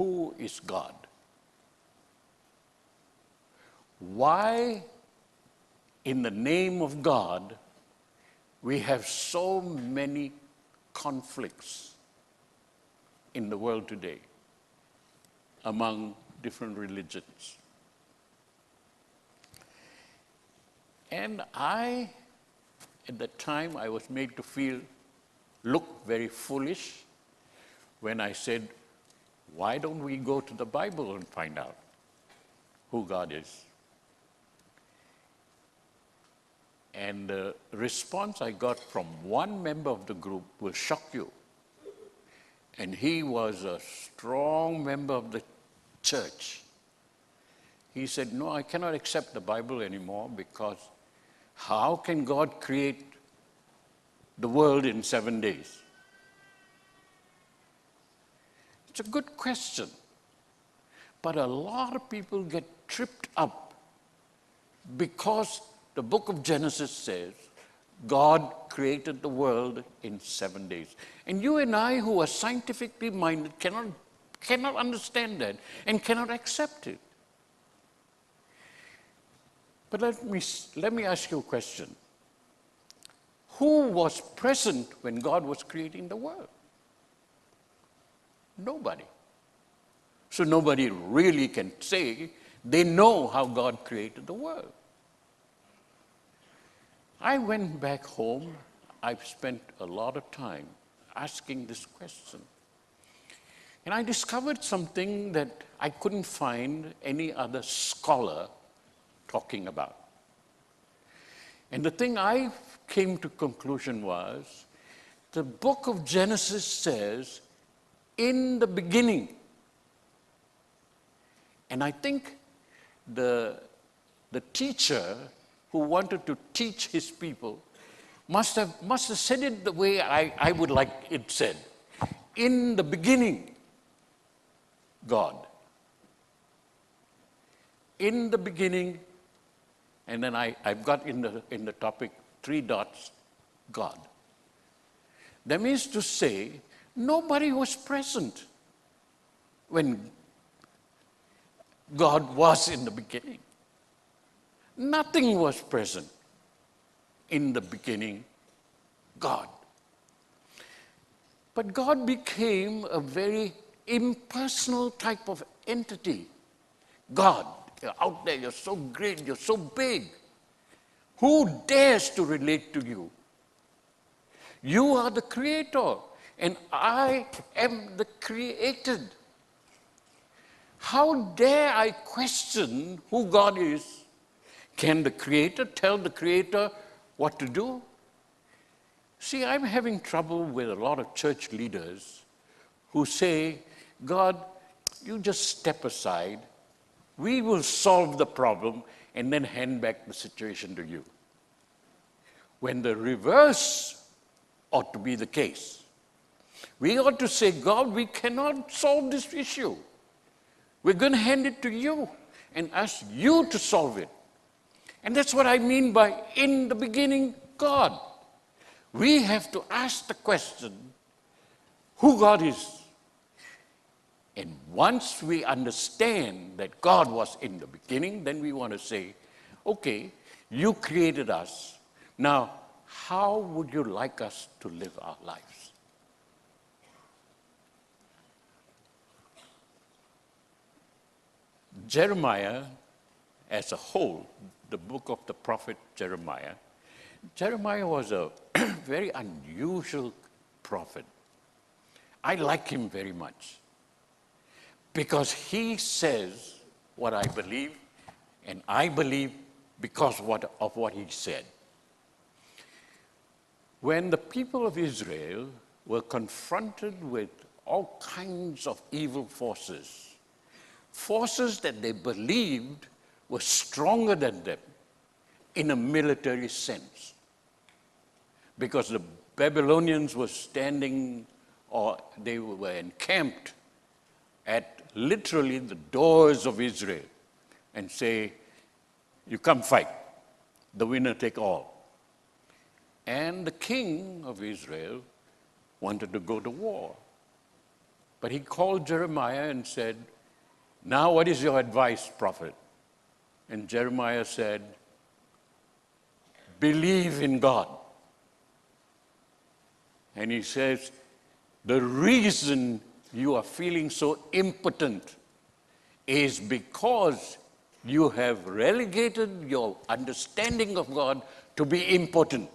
who is God? Why, in the name of God, we have so many conflicts in the world today among different religions? And at the time, I was made to look very foolish when I said, why don't we go to the Bible and find out who God is? And the response I got from one member of the group will shock you. And he was a strong member of the church. He said, no, I cannot accept the Bible anymore, because how can God create the world in 7 days? It's a good question. But a lot of people get tripped up because the book of Genesis says God created the world in 7 days. And you and I, who are scientifically minded, cannot understand that and cannot accept it. But let me ask you a question. Who was present when God was creating the world? Nobody. So nobody really can say they know how God created the world. I went back home. I've spent a lot of time asking this question. And I discovered something that I couldn't find any other scholar talking about. And the thing I came to conclusion was, the book of Genesis says, in the beginning. And I think the teacher who wanted to teach his people must have said it the way I would like it said. In the beginning, God. In the beginning, and then I've got in the topic 3 dots, God. That means to say, nobody was present when God was in the beginning. Nothing was present in the beginning, God. But God became a very impersonal type of entity. God, you're out there, you're so great, you're so big. Who dares to relate to you? You are the creator, and I am the created. How dare I question who God is? Can the creator tell the creator what to do? See, I'm having trouble with a lot of church leaders who say, God, you just step aside. We will solve the problem and then hand back the situation to you. When the reverse ought to be the case. We ought to say, God, we cannot solve this issue. We're going to hand it to you and ask you to solve it. And that's what I mean by in the beginning, God. We have to ask the question, who God is. And once we understand that God was in the beginning, then we want to say, okay, you created us. Now, how would you like us to live our lives? Jeremiah, as a whole, the book of the prophet Jeremiah was a very unusual prophet. I like him very much because he says what I believe, and I believe because of what he said. When the people of Israel were confronted with all kinds of evil forces, forces that they believed were stronger than them in a military sense, because the Babylonians were standing, or they were encamped at literally the doors of Israel and say, you come fight, the winner take all. And the king of Israel wanted to go to war. But he called Jeremiah and said, "Now what is your advice, prophet?" And Jeremiah said, "Believe in God." And he says, the reason you are feeling so impotent is because you have relegated your understanding of God to be impotent.